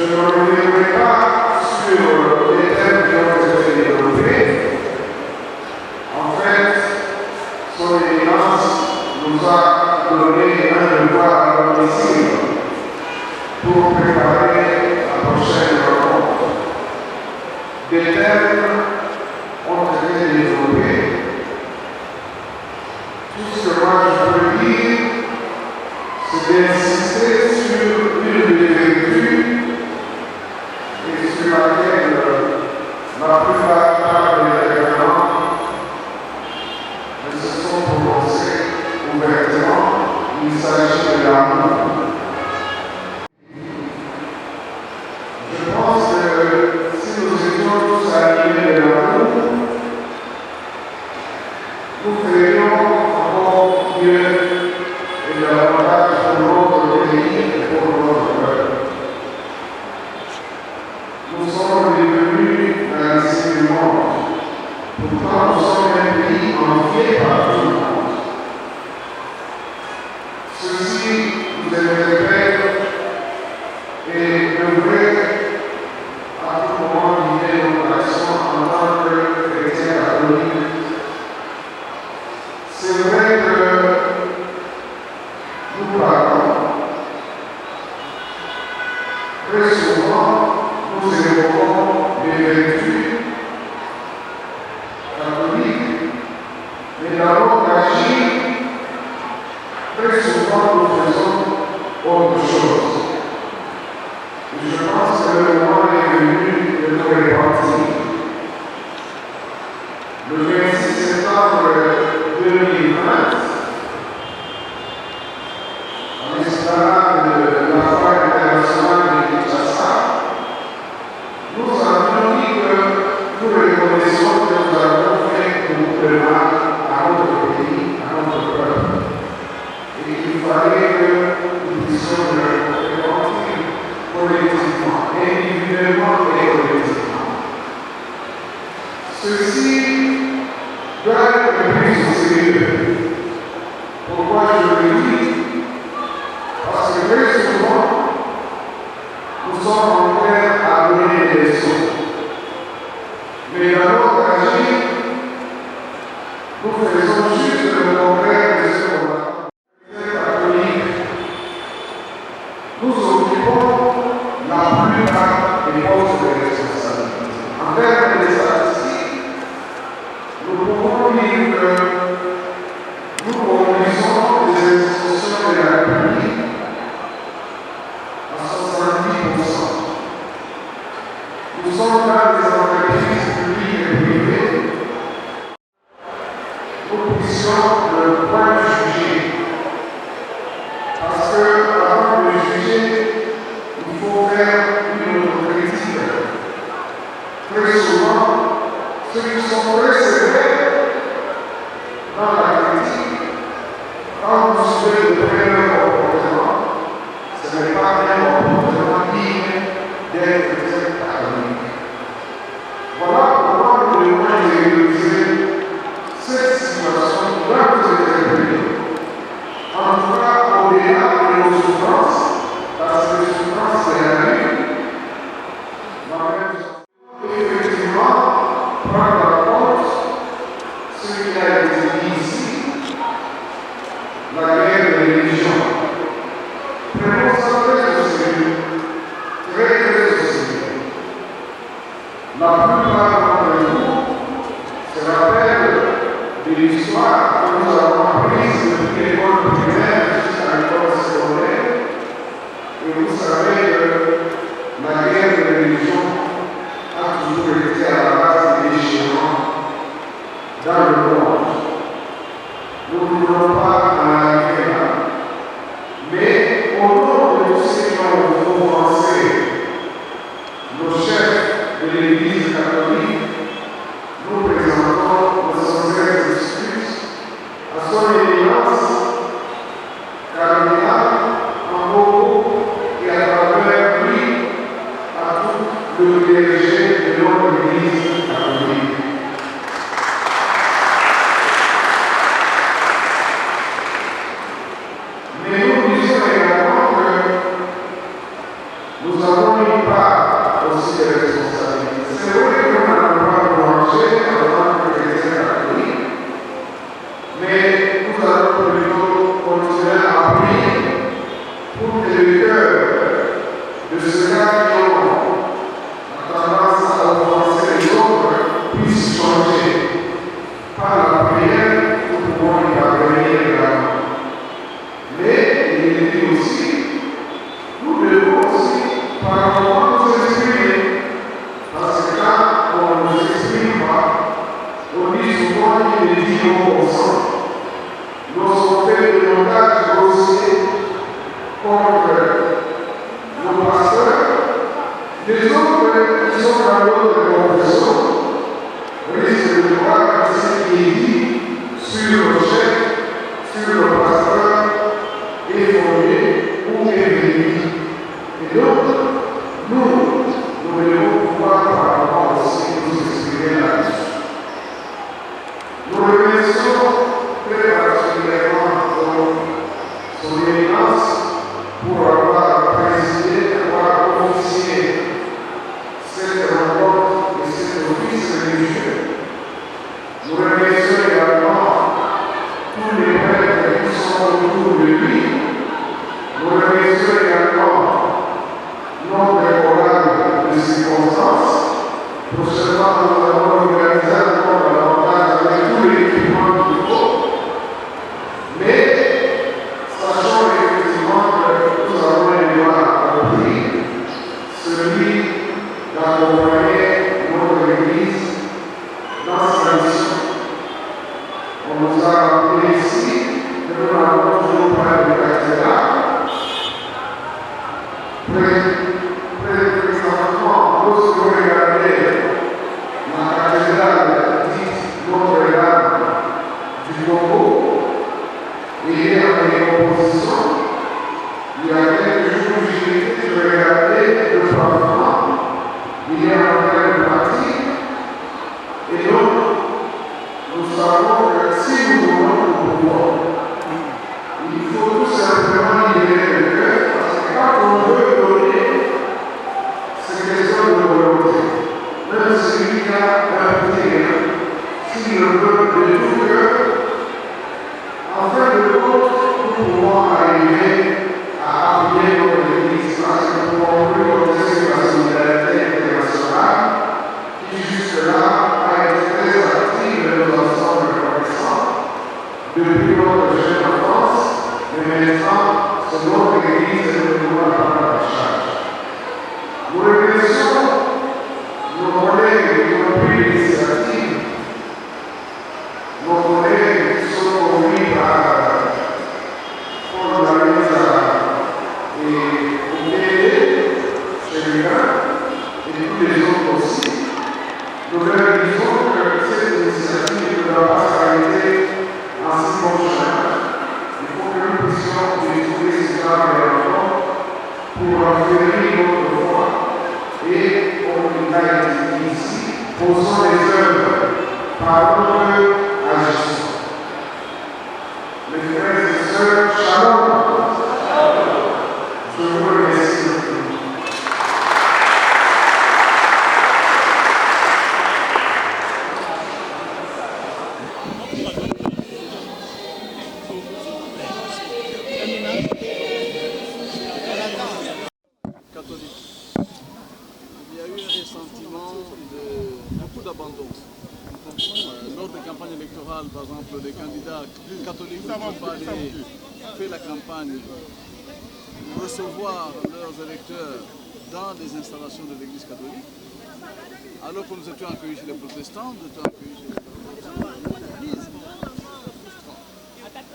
Je ne reviendrai pas sur les thèmes qui ont été développés. En fait, son Éminence nous a donné un devoir ici pour préparer la prochaine rencontre. Des thèmes ont été développés. Tout ce que moi je peux dire, c'est d'insister sur une des vertus et sur laquelle la plupart des règlements ne se sont prononcés ouvertement. Il s'agit de l'amour. Je pense que si nous étions tous animés de l'amour, nous ferions encore mieux et davantage pour notre pays et pour notre peuple. Nous sommes devenus un lycée du monde. Pourtant, nous sommes un pays envié par tout le monde. Ceci nous interpelle et devrait à tout moment guider notre action en tant que chrétien catholique. C'est vrai que nous parlons. Très souvent, nous évoquons les vertus catholiques, mais dans notre agir, très souvent nous faisons autre chose. Et je pense que le moment est venu de nous répartir. Le 26 septembre 2020, en l'esplanade de la Foire internationale de Kinshasa, nous avions dit que nous reconnaissons que nous avons fait beaucoup de mal à notre pays, à notre peuple, et qu'il fallait que nous puissions le repentir collectivement, individuellement et collectivement. Ceci doit être pris au sérieux. Pourquoi je le dis? Parce que très souvent, nous sommes en train à donner des leçons. Mais dans notre agir, nous faisons juste le contraire de ce qu'on a. Les catholiques, nous occupons la plupart des postes de responsabilité. En termes de statistiques, nous pouvons dire que nous conduisons les institutions de la République à 70%. Nous sommes dans des entreprises publiques et privées. Nous puissions le point juger. Parce que avant de juger, il faut faire une autocritique. Très souvent, ceux qui sont très sévères dans la critique, quand vous suivez le premier comportement, ce n'est pas un comportement digne d'être chrétien catholique. Voilà pourquoi nous devons réaliser cette situation qui doit nous interpeller. En tout cas, au-delà de nos souffrances, parce que les souffrances, c'est la vie. Effectivement, prendre en compte ce qui a été dit ici, la guerre des religions. Prenons ça très au sérieux, très au sérieux. La plupart d'entre nous se rappellent de l'histoire que nous avons apprise depuis l'école primaire jusqu'à l'école secondaire. Et vous savez que la guerre des religions a toujours été à la base des déchirements dans le monde. Nous ne voulons pas en arriver là. Mais au nom de tous ceux qui ont offensé nos chefs de l'Église catholique, nous présentons nos sincères excuses à son Éminence, cardinal, en haut et à travers lui, à tout le clergé de notre Église catholique. avons une part aussi de responsabilité. C'est vrai qu'on n'a pas mangé en tant que chrétien catholique, mais nous allons plutôt continuer à prier pour que le cœur de ceux-là qui ont tendance à offenser les autres puisse changer. Par la prière, nous pouvons y parvenir également. Mais il est dit aussi, nous devons aussi, par moment, nous exprimer. Parce que quand on ne s'exprime pas, on dit souvent qu'il est dit au consent. Lorsqu'on fait des montages grossiers contre nos pasteurs, les autres qui sont dans l'autre confession risquent de voir que ce qui est dit sur le chef, sur le pasteur, est fondé ou est vérifié. Et donc, nous devons pouvoir par rapport aussi nous exprimer là-dessus. Nous remercions très particulièrement son éminence pour avoir présidé, avoir officié cette rencontre et cet office religieux. Nous remercions également tous les prêtres qui sont autour de lui. Nous remercions également notre décorable de circonstances. Prochainement, nous allons organiser encore davantage avec tous les équipements qu'il faut. Mais, sachant effectivement que nous avons un devoir accompli, celui d'accompagner notre Église dans sa mission. On nous a rappelé ici que nous n'avons toujours pas de cathédrale. Présentement, lorsque vous regardez la cathédrale dite Notre-Dame du Congo, il y a une décomposition. Il y a quelques jours, j'ai été de regarder le pavement. Il est en train de partir. Et donc, nous savons que si nous voulons le pouvoir, il faut tout simplement libérer le cœur, parce que quand on veut donner, c'est question de volonté. Même celui qui a un petit rien, s'il le veut de tout cœur, en fin de compte, nous pouvons arriver à appuyer notre Église, parce que nous pouvons plus compter sur la solidarité internationale, qui jusque-là a été très active et nous en sommes reconnaissants depuis notre jeune enfance, mais maintenant, c'est notre Église et nous devons la prendre en charge. Nous remercions nos collègues qui ont pris l'initiative, nos collègues qui sont conduits par Paul Marie et Oudé, celui-là, et tous les autres aussi. Nous leur disons que cette initiative ne doit pas s'arrêter en si bon chemin. Il faut que nous puissions utiliser ces armes et enfants pour affirmer notre foi et, comme il a été dit ici, posons les œuvres par notre agissement. Mes frères et sœurs, shalom. Je vous remercie. Lors des campagnes électorales, par exemple, les candidats catholiques ne peuvent pas aller faire la campagne, recevoir leurs électeurs dans les installations de l'Église catholique, alors que nous étions accueillis chez les protestants, nous étions accueillis chez les l'Église.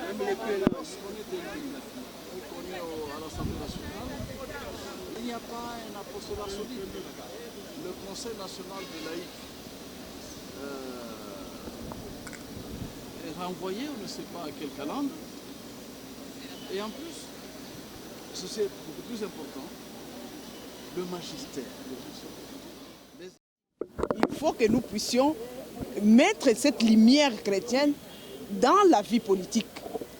Même les pèlerins, on est à l'Assemblée nationale, il n'y a pas un apostolat solide. Le Conseil national des laïcs est renvoyé, on ne sait pas à quelle calandre. Et en plus, ce c'est beaucoup plus important, le magistère. Il faut que nous puissions mettre cette lumière chrétienne dans la vie politique.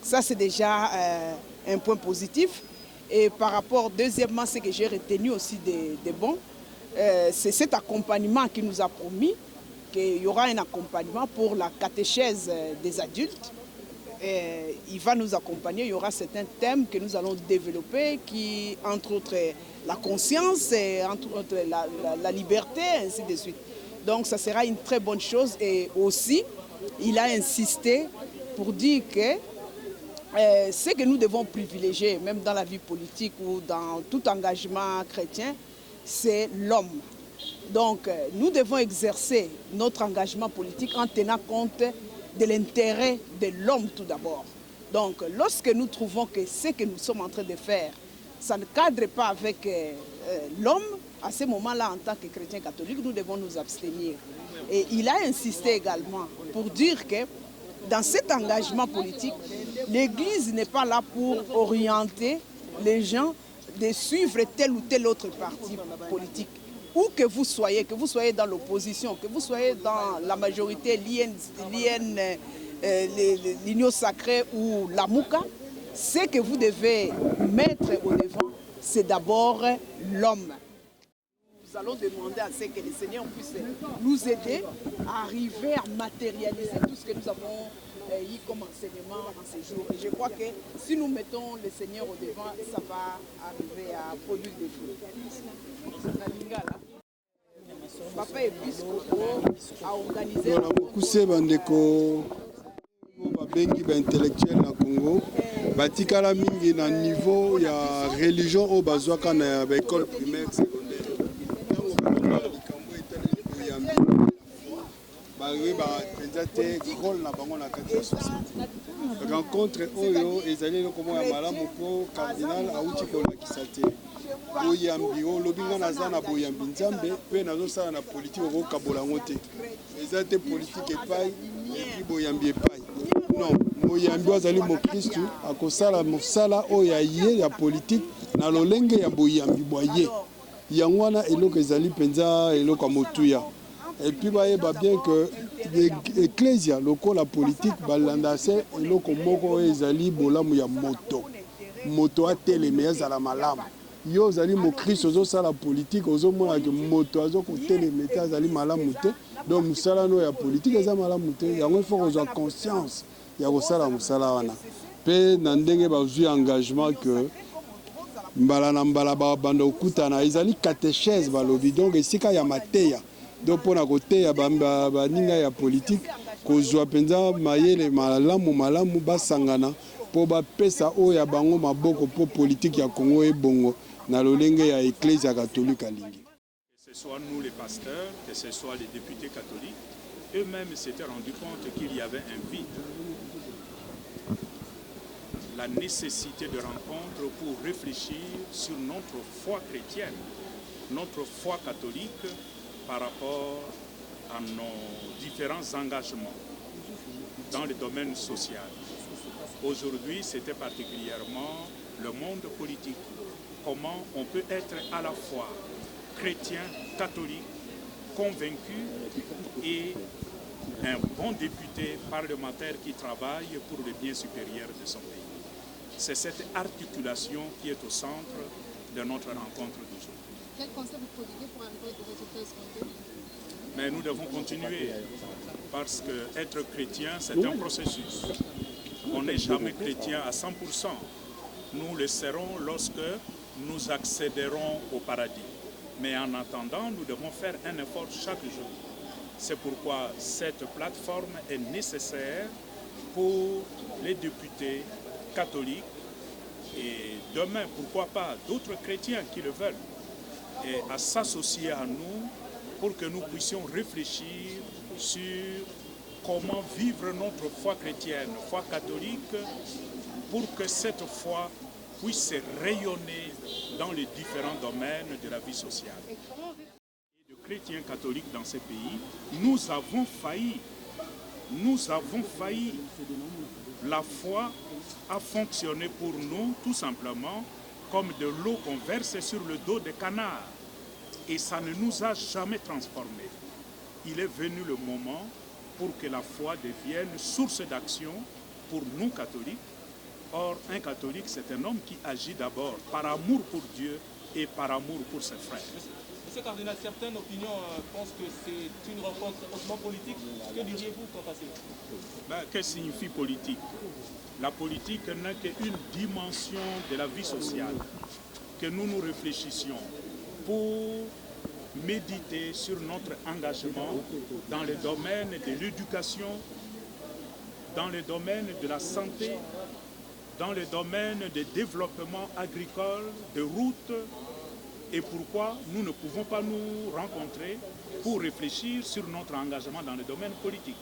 Ça, c'est déjà un point positif. Et par rapport, deuxièmement, ce que j'ai retenu aussi des bons, c'est cet accompagnement qui nous a promis qu'il y aura un accompagnement pour la catéchèse des adultes. Et il va nous accompagner, il y aura certains thèmes que nous allons développer qui, entre autres, la conscience, et entre autres, la liberté, ainsi de suite. Donc ça sera une très bonne chose. Et aussi, il a insisté pour dire que ce que nous devons privilégier, même dans la vie politique ou dans tout engagement chrétien, c'est l'homme. Donc, nous devons exercer notre engagement politique en tenant compte de l'intérêt de l'homme tout d'abord. Donc, lorsque nous trouvons que ce que nous sommes en train de faire, ça ne cadre pas avec l'homme, à ce moment-là, en tant que chrétien catholique, nous devons nous abstenir. Et il a insisté également pour dire que dans cet engagement politique, l'Église n'est pas là pour orienter les gens de suivre tel ou tel autre parti politique. Où que vous soyez dans l'opposition, que vous soyez dans la majorité, l'Union sacrée ou la Mouka, ce que vous devez mettre au devant, c'est d'abord l'homme. Nous allons demander à ce que le Seigneur puisse nous aider à arriver à matérialiser tout ce que nous avons eu comme enseignement en ces jours. Et je crois que si nous mettons le Seigneur au devant, ça va arriver à produire des fruits. Papa Episcopo a organisé beaucoup bandeko babengi intellectuel na Congo batikala mingi na niveau ya religion au bazwaka na école primaire secondaire bapenza te rôle na bango na kati ya société. Rencontre oyo ezali eloko ya malamu mpo cardinal auti kolakisa te boyambi olobi nga naza na boyambi nzambe mpe nazosala na politike okokabola yango te eza te politike epai epi boyambi epai non moyambi azali mokristu akosala mosala oyo ya ye ya politike na lolenge ya boyambi bwa ye yango wana eloko ezali mpenza eloko ya motuya epuis bayeba bien que l'ecclésia lokola politique balanda se eloko moko oyo ezali bolamu ya moto atelema azala malamu yo ozali mokristo ozosala politique ozomona ke moto azokotelema te azali malamu te donc mosala no ya politique eza malamu te yango ifo kozwa conscience ya kosala mosala wana mpe na ndenge bazwi engagement ke mbala na mbala babanda okutana ezali catéchèse balobi donc esika ya mateya donc mpona koteya baninga ya politique kozwa mpenza mayele malamu basangana mpo bapesa oyo ya bango maboko mpo politique ya Congo ebongo na lolenge ya Église catholique alingi. Que ce soit nous les pasteurs, que ce soit les députés catholiques, eux-mêmes s'étaient rendus compte qu'il y avait un vide. La nécessité de rencontre pour réfléchir sur notre foi chrétienne, notre foi catholique par rapport à nos différents engagements dans le domaine social. Aujourd'hui, c'était particulièrement le monde politique. Comment on peut être à la fois chrétien, catholique, convaincu et un bon député parlementaire qui travaille pour le bien supérieur de son pays. C'est cette articulation qui est au centre de notre rencontre d'aujourd'hui. Quel conseil vous prodiguez pour arriver aux résultats escomptés? Mais nous devons continuer parce que être chrétien, c'est un processus. On n'est jamais chrétien à 100%. Nous le serons lorsque nous accéderons au paradis. Mais en attendant, nous devons faire un effort chaque jour. C'est pourquoi cette plateforme est nécessaire pour les députés catholiques et demain, pourquoi pas, d'autres chrétiens qui le veulent, et à s'associer à nous pour que nous puissions réfléchir sur comment vivre notre foi chrétienne, foi catholique, pour que cette foi puisse rayonner dans les différents domaines de la vie sociale. Et de chrétiens catholiques dans ces pays, nous avons failli. Nous avons failli. La foi a fonctionné pour nous tout simplement comme de l'eau qu'on verse sur le dos des canards. Et ça ne nous a jamais transformés. Il est venu le moment pour que la foi devienne source d'action pour nous catholiques. Or, un catholique, c'est un homme qui agit d'abord par amour pour Dieu et par amour pour ses frères. Monsieur le cardinal, certaines opinions pensent que c'est une rencontre hautement politique. Que diriez-vous quant à cela? Que signifie politique? La politique n'est qu'une dimension de la vie sociale que nous réfléchissions pour méditer sur notre engagement dans le domaine de l'éducation, dans le domaine de la santé, dans le domaine du développement agricole, de routes, et pourquoi nous ne pouvons pas nous rencontrer pour réfléchir sur notre engagement dans le domaine politique.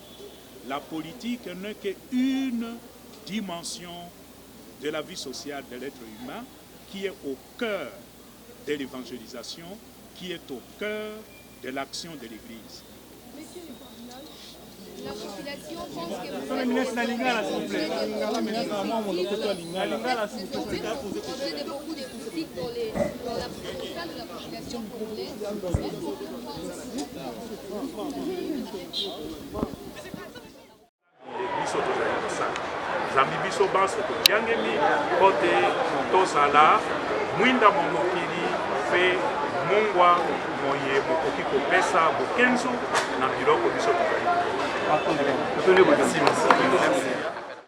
La politique n'est qu'une dimension de la vie sociale de l'être humain qui est au cœur de l'évangélisation, qui est au cœur de l'action de l'Église. Monsieur le cardinal, la population pense que vous êtes beaucoup de critiques dans la sein de la population congolaise. Zambi biso banso tokiangemi kote tozala mwinda momokili pe mungwa moye mokoki kopesa bokenzo na biloko biso tokali.